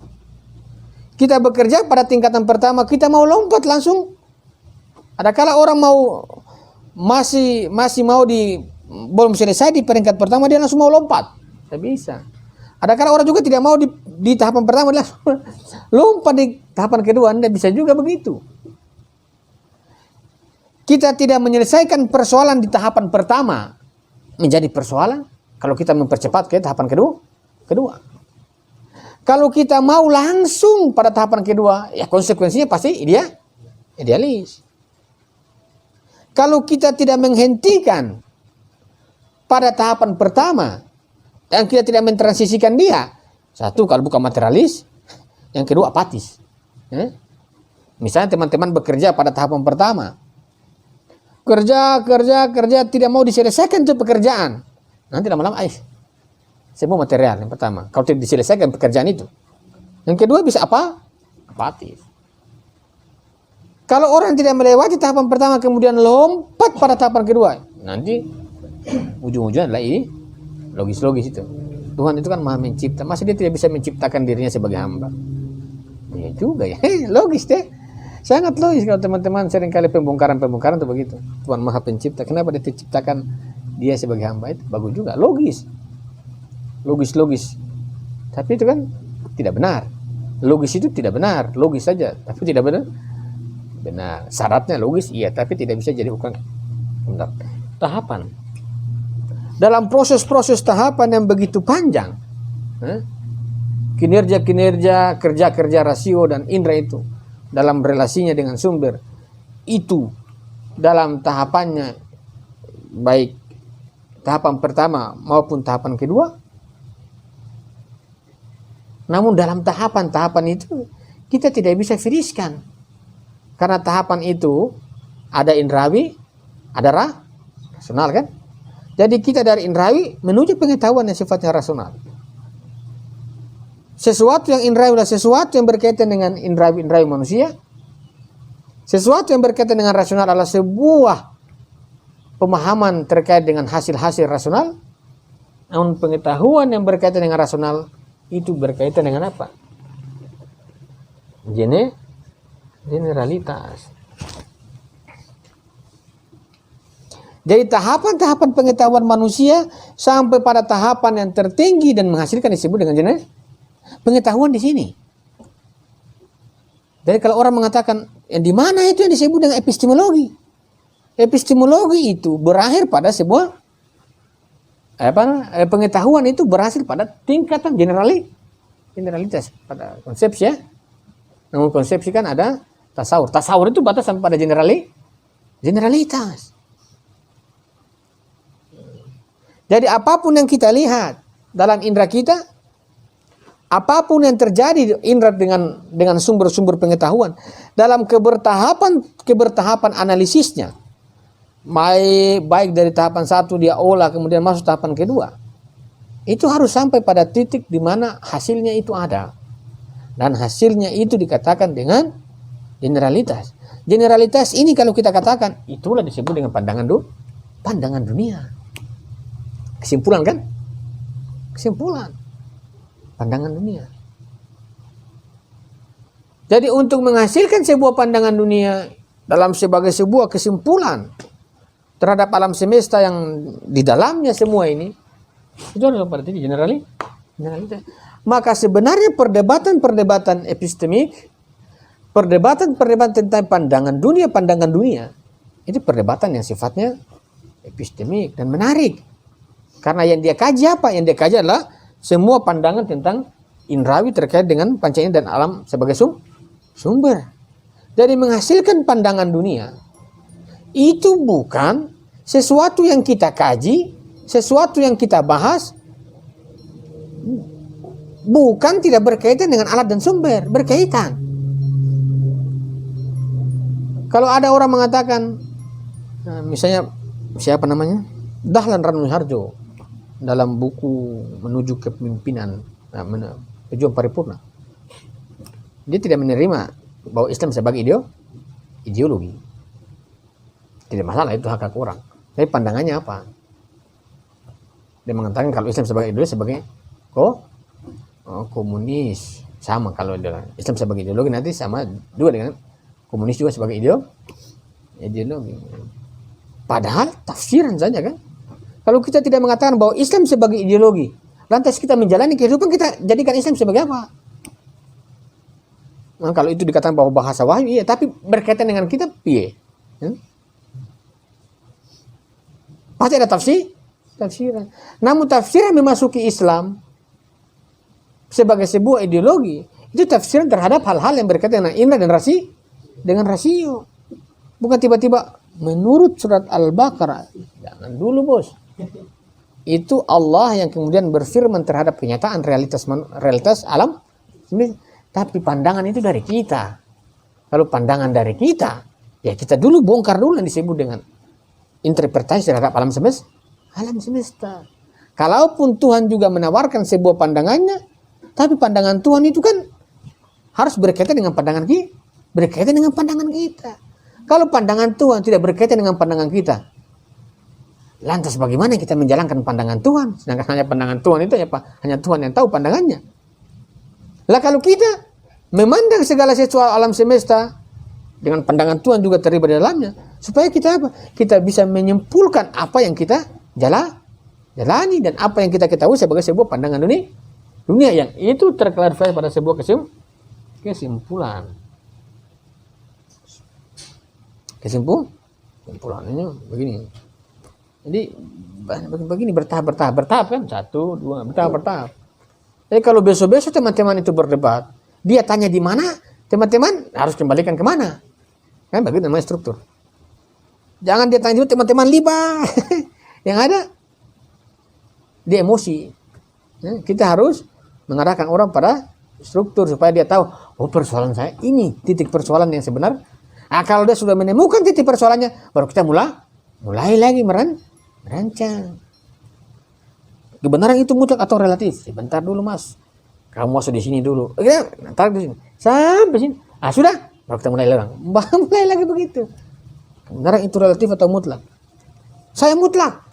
Kita bekerja pada tingkatan pertama, kita mau lompat langsung. Adakala orang masih mau belum selesai di peringkat pertama dia langsung mau lompat. Tidak bisa. Adakala orang juga tidak mau di tahapan pertama dia lompat di tahapan kedua, tidak bisa juga begitu. Kita tidak menyelesaikan persoalan di tahapan pertama menjadi persoalan kalau kita mempercepat ke tahapan kedua. Kalau kita mau langsung pada tahapan kedua, ya konsekuensinya pasti idealis. Kalau kita tidak menghentikan pada tahapan pertama dan kita tidak mentransisikan dia, satu kalau bukan materialis, yang kedua apatis. Misalnya teman-teman bekerja pada tahapan pertama, kerja tidak mau diselesaikan itu pekerjaan, nanti lama-lama semua material yang pertama. Kalau tidak diselesaikan pekerjaan itu, yang kedua bisa apatis. Kalau orang tidak melewati tahapan pertama kemudian lompat pada tahapan kedua, nanti ujung-ujungnya adalah ini logis itu. Tuhan itu kan maha mencipta, masa dia tidak bisa menciptakan dirinya sebagai hamba? Ya juga ya, logis deh. Sangat logis kalau teman-teman seringkali pembongkaran itu begitu. Tuhan maha pencipta, kenapa dia diciptakan dia sebagai hamba? Itu bagus juga, logis. Tapi itu kan tidak benar. Logis itu tidak benar, logis saja, tapi tidak benar. Syaratnya logis, iya, tapi tidak bisa jadi bukan benar. Tahapan. Dalam proses-proses tahapan yang begitu panjang, kinerja-kinerja, kerja-kerja rasio dan indera itu dalam relasinya dengan sumber itu dalam tahapannya, baik tahapan pertama maupun tahapan kedua. Namun dalam tahapan-tahapan itu kita tidak bisa firiskan, karena tahapan itu ada indrawi, ada rasional kan. Jadi kita dari indrawi menuju pengetahuan yang sifatnya rasional. Sesuatu yang indrawi adalah sesuatu yang berkaitan dengan indrawi manusia. Sesuatu yang berkaitan dengan rasional adalah sebuah pemahaman terkait dengan hasil-hasil rasional. Namun pengetahuan yang berkaitan dengan rasional itu berkaitan dengan apa? Generalitas. Jadi tahapan-tahapan pengetahuan manusia sampai pada tahapan yang tertinggi dan menghasilkan disebut dengan pengetahuan di sini. Jadi kalau orang mengatakan yang di mana itu yang disebut dengan epistemologi? Epistemologi itu berakhir pada sebuah pengetahuan itu berhasil pada tingkatan generalitas pada konsepsi ya. Namun konsepsi kan ada tasawur. Tasawur itu batas sampai pada generalitas. Jadi apapun yang kita lihat dalam indera kita, apapun yang terjadi di indera dengan sumber-sumber pengetahuan dalam kebertahapan analisisnya, baik dari tahapan 1 dia olah kemudian masuk tahapan kedua, itu harus sampai pada titik di mana hasilnya itu ada, dan hasilnya itu dikatakan dengan generalitas. Generalitas ini kalau kita katakan itulah disebut dengan pandangan dunia. Kesimpulan kan? Kesimpulan pandangan dunia. Jadi untuk menghasilkan sebuah pandangan dunia dalam sebagai sebuah kesimpulan terhadap alam semesta yang di dalamnya semua ini, itu adalah pada titik generalitas. Maka sebenarnya perdebatan epistemik, perdebatan tentang pandangan dunia, itu perdebatan yang sifatnya epistemik dan menarik. Karena yang dia kaji apa? Yang dia kaji adalah semua pandangan tentang indrawi terkait dengan panca indera dan alam sebagai sumber. Jadi menghasilkan pandangan dunia itu bukan sesuatu yang kita kaji, sesuatu yang kita bahas, bukan tidak berkaitan dengan alat dan sumber, berkaitan. Kalau ada orang mengatakan, misalnya siapa namanya, Dahlan Ranul Harjo dalam buku Menuju Kepemimpinan, Pejuang Paripurna, dia tidak menerima bahwa Islam sebagai ideologi. Tidak masalah, itu hak orang. Tapi pandangannya apa? Dia mengatakan kalau Islam sebagai ideologi sebagai komunis, sama kalau Islam sebagai ideologi nanti sama juga dengan komunis juga sebagai ideologi. Padahal tafsiran saja kan. Kalau kita tidak mengatakan bahwa Islam sebagai ideologi, lantas kita menjalani kehidupan kita jadikan Islam sebagai apa? Nah, kalau itu dikatakan bahwa bahasa wahyu, iya, tapi berkaitan dengan kita, piye? Pasti ada tafsiran. Namun tafsiran memasuki Islam sebagai sebuah ideologi, itu tafsiran terhadap hal-hal yang berkaitan dengan indera dan rasio. Bukan tiba-tiba menurut surat Al-Baqarah. Jangan dulu, bos. Itu Allah yang kemudian berfirman terhadap kenyataan realitas alam. Tapi pandangan itu dari kita. Kalau pandangan dari kita, ya kita dulu bongkar dulu yang disebut dengan interpretasi terhadap alam semesta. Kalaupun Tuhan juga menawarkan sebuah pandangannya, tapi pandangan Tuhan itu kan harus berkaitan dengan pandangan kita. Kalau pandangan Tuhan tidak berkaitan dengan pandangan kita, lantas bagaimana kita menjalankan pandangan Tuhan? Sedangkan hanya pandangan Tuhan itu hanya Tuhan yang tahu pandangannya. Lah kalau kita memandang segala sesuatu alam semesta dengan pandangan Tuhan juga terlibat di dalamnya, supaya kita apa? Kita bisa menyimpulkan apa yang kita jalani dan apa yang kita ketahui sebagai sebuah pandangan dunia yang itu terklarifikasi pada sebuah kesimpulan. Kesimpulannya begini. Jadi begini bertahap kan, 1, 2 bertahap. Jadi kalau besok teman-teman itu berdebat, dia tanya di mana, teman-teman harus kembalikan kemana, kan begitu namanya struktur. Jangan dia tanya dulu teman-teman liba, yang ada dia emosi. Kita harus mengarahkan orang pada struktur supaya dia tahu, oh persoalan saya ini titik persoalan yang sebenar. Nah, kalau dia sudah menemukan titik persoalannya, baru kita mulai lagi merancang. Kebenaran itu mutlak atau relatif? Sebentar dulu, Mas. Kamu masuk di sini dulu. Tarik di sini. Sampai sini. Sudah. Baru kita mulai lagi begitu. Kebenaran itu relatif atau mutlak? Saya mutlak.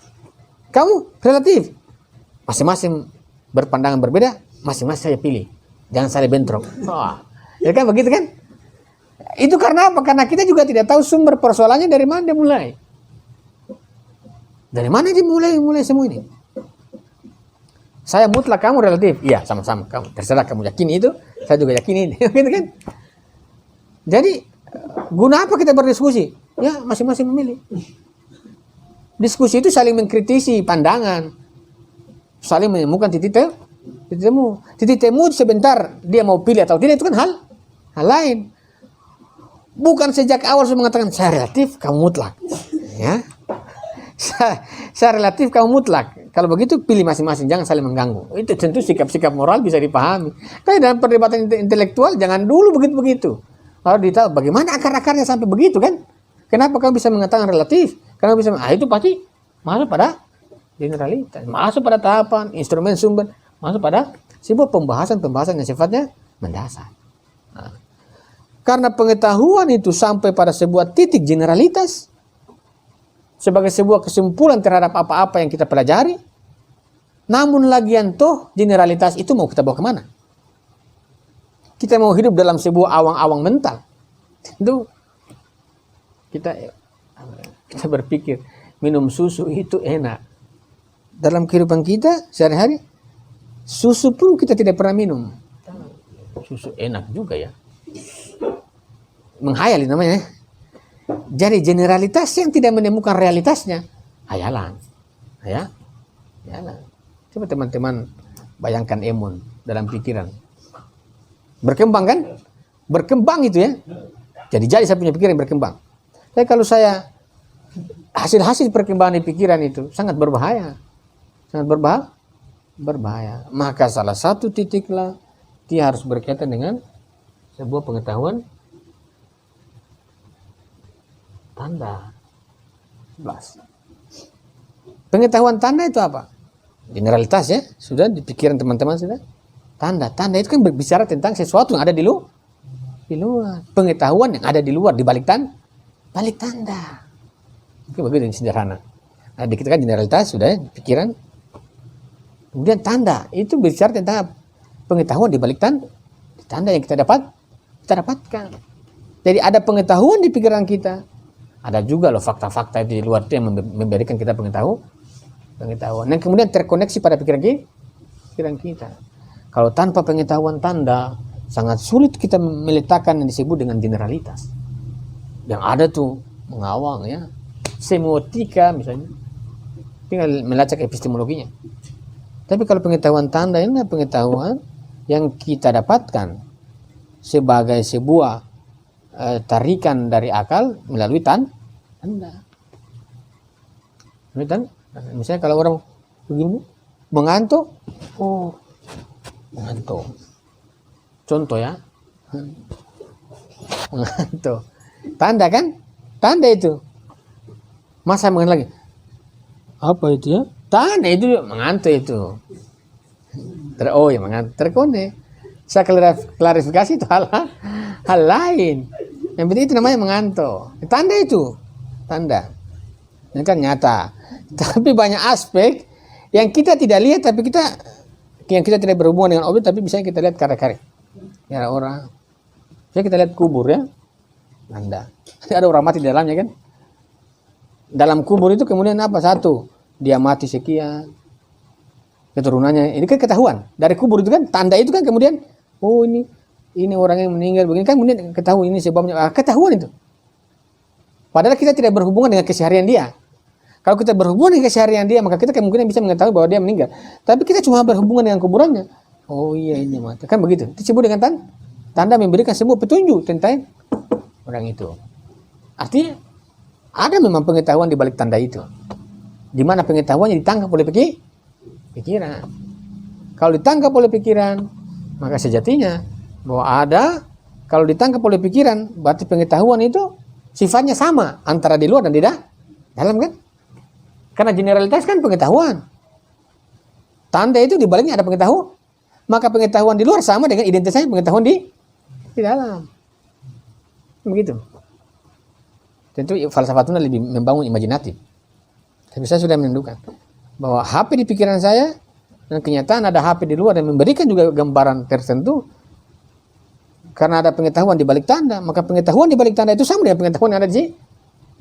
Kamu relatif. Masing-masing berpandangan berbeda, masing-masing saya pilih. Jangan saling bentrok. Ya kan begitu kan? Itu karena apa? Karena kita juga tidak tahu sumber persoalannya dari mana dia mulai. Dari mana dia mulai semua ini? Saya mutlak, kamu relatif. Iya, sama-sama. Kamu terserah kamu yakini itu, saya juga yakini. Gitu kan? Jadi guna apa kita berdiskusi? Ya masing-masing memilih. Diskusi itu saling mengkritisi pandangan, saling menemukan titik temu. Titik temu sebentar dia mau pilih atau tidak itu kan hal lain. Bukan sejak awal saya mengatakan saya relatif, kamu mutlak. Ya, saya relatif, kamu mutlak. Kalau begitu pilih masing-masing, jangan saling mengganggu. Itu tentu sikap-sikap moral bisa dipahami. Kayak dalam perdebatan intelektual jangan dulu begitu-begitu. Harus ditahu bagaimana akar-akarnya sampai begitu kan? Kenapa kamu bisa mengatakan relatif? Karena bisa, itu pasti masuk pada generalitas, masuk pada tahapan, instrumen sumber, masuk pada sebuah pembahasan yang sifatnya mendasar. Nah, karena pengetahuan itu sampai pada sebuah titik generalitas, sebagai sebuah kesimpulan terhadap apa-apa yang kita pelajari, namun lagian toh generalitas itu mau kita bawa kemana? Kita mau hidup dalam sebuah awang-awang mental. Tentu kita berpikir minum susu itu enak. Dalam kehidupan kita sehari-hari, susu pun kita tidak pernah minum. Susu enak juga ya. Menghayal namanya. Jadi generalitas yang tidak menemukan realitasnya, hayalan. Ya. Hayalan. Coba teman-teman bayangkan Emun dalam pikiran. Berkembang kan? Berkembang itu ya. Jadi saya punya pikiran yang berkembang. Tapi kalau saya hasil perkembangan di pikiran itu sangat berbahaya. Sangat berbahaya. Maka salah satu titiklah dia harus berkaitan dengan sebuah pengetahuan tanda. 11. Pengetahuan tanda itu apa? Generalitas ya, sudah di pikiran teman-teman sudah. Tanda itu kan berbicara tentang sesuatu yang ada di luar. Pengetahuan yang ada di luar, di balik tanda. Oke, begitu sederhana. Nah, di kita kan generalitas sudah pikiran. Kemudian tanda itu bicara tentang pengetahuan di balik tanda yang kita dapatkan. Jadi ada pengetahuan di pikiran kita. Ada juga loh fakta-fakta itu di luar itu yang memberikan kita pengetahuan. Dan kemudian terkoneksi pada pikiran kita. Kalau tanpa pengetahuan tanda, sangat sulit kita meletakkan yang disebut dengan generalitas. Yang ada tuh mengawang ya. Semiotika misalnya. Tinggal melacak epistemologinya. Tapi kalau pengetahuan tanda ini adalah pengetahuan yang kita dapatkan sebagai sebuah tarikan dari akal melalui tanda. Misalnya kalau orang begini mengantuk, mengantuk. Contoh ya, mengantuk. Tanda kan? Tanda itu. Masa mengenal lagi? Apa itu ya? Tanda itu mengantuk itu. Ya mengantuk. Terkone. Saya klarifikasi itu hal lain. Yang penting itu namanya mengantuk. Tanda itu. Tanda. Ini kan nyata. Tapi banyak aspek yang kita tidak lihat, tapi yang kita tidak berhubungan dengan objek, tapi bisa kita lihat karya-karya. Ya orang. Bisa kita lihat kubur ya. Tanda. Ada orang mati di dalamnya kan. Dalam kubur itu kemudian apa? Satu, dia mati sekian. Keturunannya. Ini kan ketahuan. Dari kubur itu kan, tanda itu kan kemudian, ini orang yang meninggal begini kan kemudian ketahui ini sebabnya. Ketahuan itu. Padahal kita tidak berhubungan dengan keseharian dia. Kalau kita berhubungan dengan keseharian dia, maka kita kemungkinan bisa mengetahui bahwa dia meninggal. Tapi kita cuma berhubungan dengan kuburannya. Oh iya ini mati. Kan begitu. Disebut dengan tanda memberikan sebuah petunjuk tentang orang itu. Artinya ada memang pengetahuan di balik tanda itu. Di mana pengetahuannya ditangkap oleh pikiran. Kalau ditangkap oleh pikiran, maka sejatinya bahwa kalau ditangkap oleh pikiran, berarti pengetahuan itu sifatnya sama antara di luar dan di dalam kan? Karena generalitas kan pengetahuan. Tanda itu di baliknya ada pengetahuan. Maka pengetahuan di luar sama dengan identitasnya pengetahuan di dalam. Begitu. Tentu falsafatnya lebih membangun imajinatif. Tapi saya sudah menentukan bahwa HP di pikiran saya dan kenyataan ada HP di luar dan memberikan juga gambaran tertentu. Karena ada pengetahuan di balik tanda, maka pengetahuan di balik tanda itu sama dengan pengetahuan yang ada di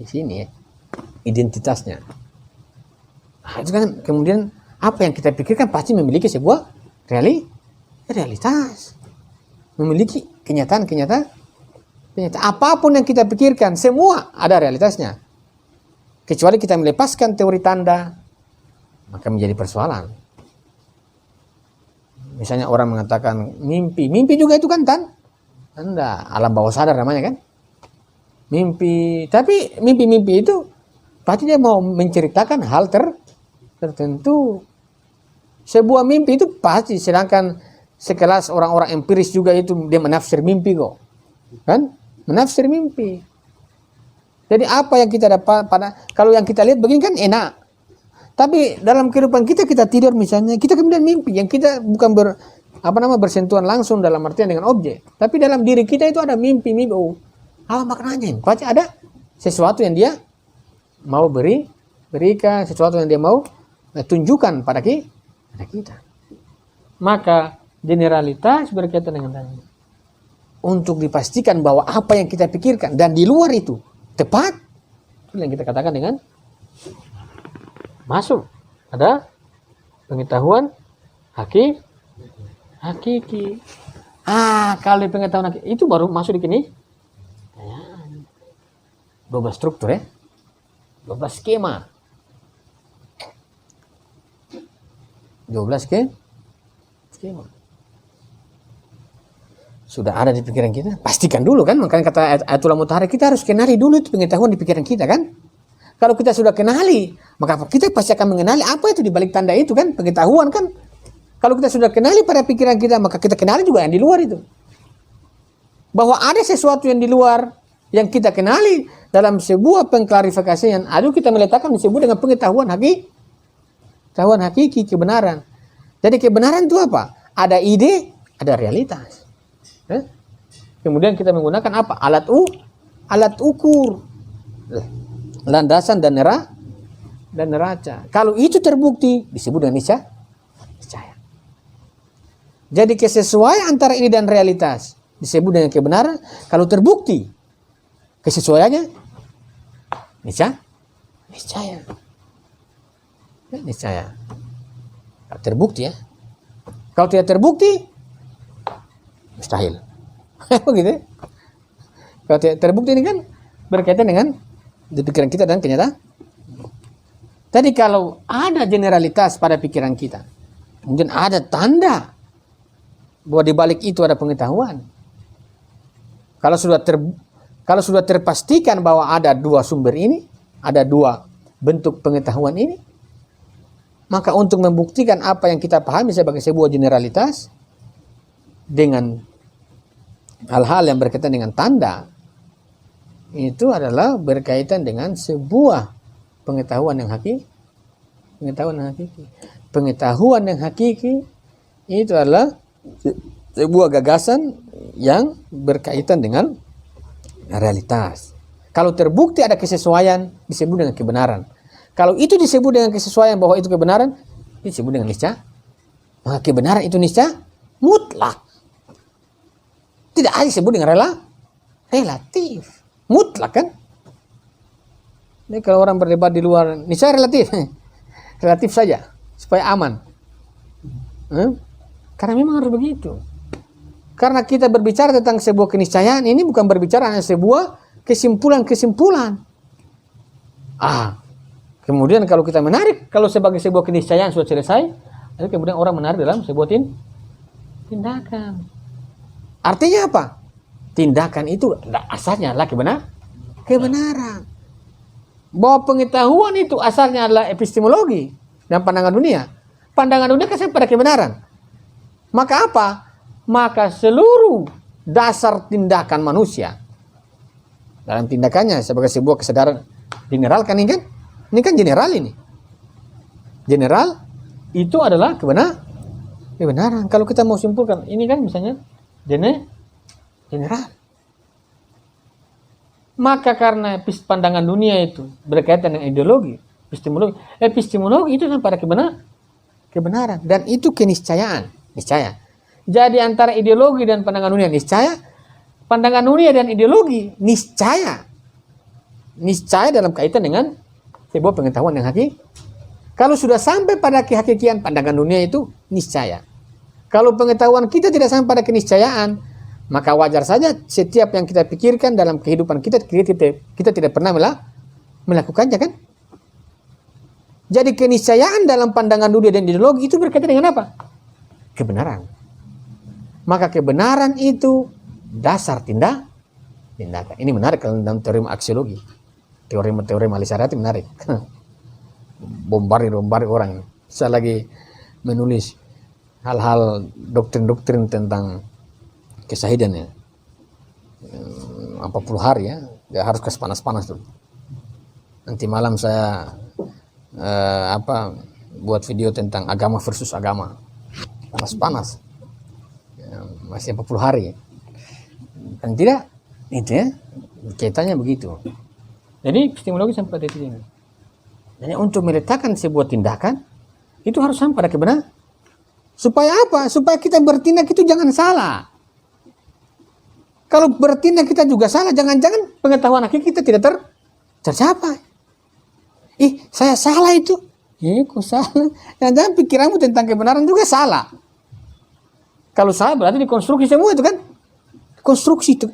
sini ya. Identitasnya. Nah, itu kan kemudian apa yang kita pikirkan pasti memiliki sebuah realitas. Memiliki kenyataan Apapun yang kita pikirkan, semua ada realitasnya. Kecuali kita melepaskan teori tanda, maka menjadi persoalan. Misalnya orang mengatakan mimpi juga itu kan tanda alam bawah sadar namanya kan. Mimpi, tapi mimpi itu pasti dia mau menceritakan hal tertentu. Sebuah mimpi itu pasti, sedangkan sekelas orang-orang empiris juga itu dia menafsir mimpi kok. Kan? Menafsir mimpi. Jadi apa yang kita dapat kalau yang kita lihat begini kan enak. Tapi dalam kehidupan kita tidur misalnya, kita kemudian mimpi yang kita bukan bersentuhan langsung dalam artian dengan objek. Tapi dalam diri kita itu ada mimpi. Oh, apa maknanya? Pasti ada sesuatu yang dia mau berikan, sesuatu yang dia mau tunjukkan pada kita. Maka generalitas berkaitan dengan tanda. Untuk dipastikan bahwa apa yang kita pikirkan dan di luar itu tepat, itu yang kita katakan dengan masuk. Ada pengetahuan hakiki. Kalau pengetahuan hakiki itu baru masuk di sini. 12 struktur ya. 12 skema. 12 skema. Sudah ada di pikiran kita. Pastikan dulu kan. Makanya kata Ayatullah Mutahari, kita harus kenali dulu itu pengetahuan di pikiran kita kan. Kalau kita sudah kenali, maka kita pasti akan mengenali apa itu di balik tanda itu kan. Pengetahuan kan. Kalau kita sudah kenali pada pikiran kita, maka kita kenali juga yang di luar itu. Bahwa ada sesuatu yang di luar yang kita kenali dalam sebuah pengklarifikasian. Aduh, kita meletakkan disebut dengan pengetahuan hakiki, kebenaran. Jadi kebenaran itu apa? Ada ide, ada realitas. Kemudian kita menggunakan apa? Alat ukur, landasan dan neraca. Kalau itu terbukti disebut dengan niscaya. Jadi kesesuaian antara ini dan realitas disebut dengan kebenaran. Kalau terbukti kesesuaiannya niscaya. Terbukti ya. Kalau tidak terbukti mustahil. Begitu. Kalau tidak terbukti ini kan berkaitan dengan di pikiran kita dan kenyataan. Tadi kalau ada generalitas pada pikiran kita, mungkin ada tanda bahwa di balik itu ada pengetahuan. Kalau sudah terpastikan bahwa ada dua sumber ini, ada dua bentuk pengetahuan ini, maka untuk membuktikan apa yang kita pahami sebagai sebuah generalitas dengan hal-hal yang berkaitan dengan tanda, itu adalah berkaitan dengan sebuah pengetahuan yang hakiki. Pengetahuan yang hakiki itu adalah sebuah gagasan yang berkaitan dengan realitas. Kalau terbukti ada kesesuaian, disebut dengan kebenaran. Kalau itu disebut dengan kesesuaian bahwa itu kebenaran, disebut dengan niscaya. Maka kebenaran itu niscaya mutlak. Tidak ada disebut dengan relatif. Mutlak kan? Jadi kalau orang berdebat di luar, niscaya relatif. Relatif saja, supaya aman. Karena memang harus begitu. Karena kita berbicara tentang sebuah keniscayaan, ini bukan berbicara tentang sebuah kesimpulan-kesimpulan. Kemudian kalau kita menarik, kalau sebagai sebuah keniscayaan sudah selesai, lalu kemudian orang menarik dalam sebuah tindakan. Artinya apa? Tindakan itu asalnya adalah kebenaran. Bahwa pengetahuan itu asalnya adalah epistemologi dan pandangan dunia. Pandangan dunia kan pada kebenaran. Maka apa? Maka seluruh dasar tindakan manusia dalam tindakannya sebagai sebuah kesadaran general kan ini kan? Ini kan general ini. General itu adalah kebenaran. Kalau kita mau simpulkan, ini kan misalnya general. Maka karena pandangan dunia itu berkaitan dengan ideologi, epistemologi itu kan pada kebenaran dan itu keniscayaan, niscaya. Jadi antara ideologi dan pandangan dunia niscaya, pandangan dunia dan ideologi niscaya dalam kaitan dengan sebuah pengetahuan yang hakiki. Kalau sudah sampai pada kehakikian pandangan dunia itu niscaya. Kalau pengetahuan kita tidak sampai pada keniscayaan, Maka wajar saja setiap yang kita pikirkan dalam kehidupan kita tidak pernah melakukannya kan? Jadi keniscayaan dalam pandangan dunia dan ideologi itu berkaitan dengan apa? Kebenaran. Maka kebenaran itu dasar tindakan. Ini menarik kalau dalam teori aksiologi. Teori Alisarati menarik. Bombardir orang. Saya lagi menulis hal-hal doktrin-doktrin tentang kesahidan ya. 40 hari ya. Dia harus kasih panas-panas dulu. Nanti malam saya buat video tentang agama versus agama. Panas-panas. Masih 40 hari. Dan tidak itu ya. Kaitannya begitu. Jadi epistemologi sampai titik ini. Jadi untuk meletakkan sebuah tindakan itu harus sampai pada kebenaran. Supaya apa? Supaya kita bertindak itu jangan salah. Kalau bertindak kita juga salah, jangan-jangan pengetahuan kita tidak tercapai. Saya salah itu. Kok salah? Jangan-jangan pikiranmu tentang kebenaran juga salah. Kalau salah berarti dikonstruksi semua itu kan? Konstruksi itu.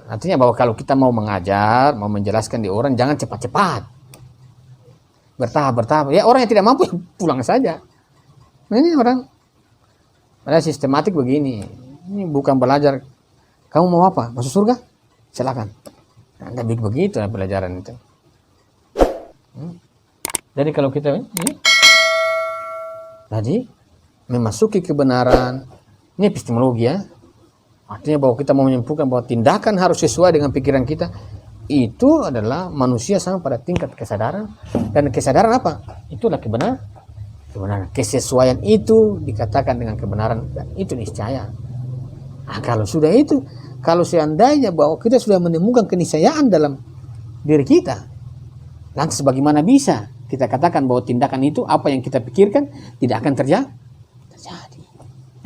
Artinya bahwa kalau kita mau mengajar, mau menjelaskan di orang, jangan cepat-cepat. Bertahap. Ya orang yang tidak mampu pulang saja. Nah, ini orang ada sistematik begini. Ini bukan belajar. Kamu mau apa? Masuk surga? Silakan. Nah, begitu pelajaran itu. Jadi kalau kita tadi memasuki kebenaran, ini epistemologi ya. Artinya bahwa kita mau menyimpulkan bahwa tindakan harus sesuai dengan pikiran kita. Itu adalah manusia sama pada tingkat kesadaran. Dan kesadaran apa? Itulah kebenaran. Kesesuaian itu dikatakan dengan kebenaran. Dan itu niscaya. Kalau sudah itu, kalau seandainya bahwa kita sudah menemukan keniscayaan dalam diri kita, lantas bagaimana bisa kita katakan bahwa tindakan itu apa yang kita pikirkan tidak akan terjadi?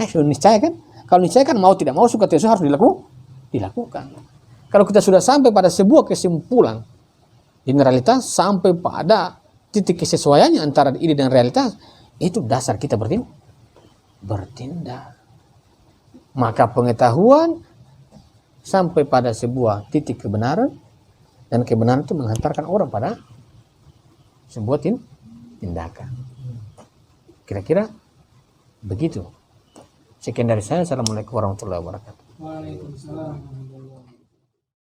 Sudah niscaya kan? Kalau niscaya kan mau tidak mau suka tidak suka harus dilakukan. Kalau kita sudah sampai pada sebuah kesimpulan generalitas sampai pada titik kesesuaiannya antara ide dan realitas, itu dasar kita bertindak. Maka pengetahuan sampai pada sebuah titik kebenaran, dan kebenaran itu menghantarkan orang pada sebuah tindakan. Kira-kira begitu. Sekian dari saya. Assalamualaikum warahmatullahi wabarakatuh. Waalaikumsalam.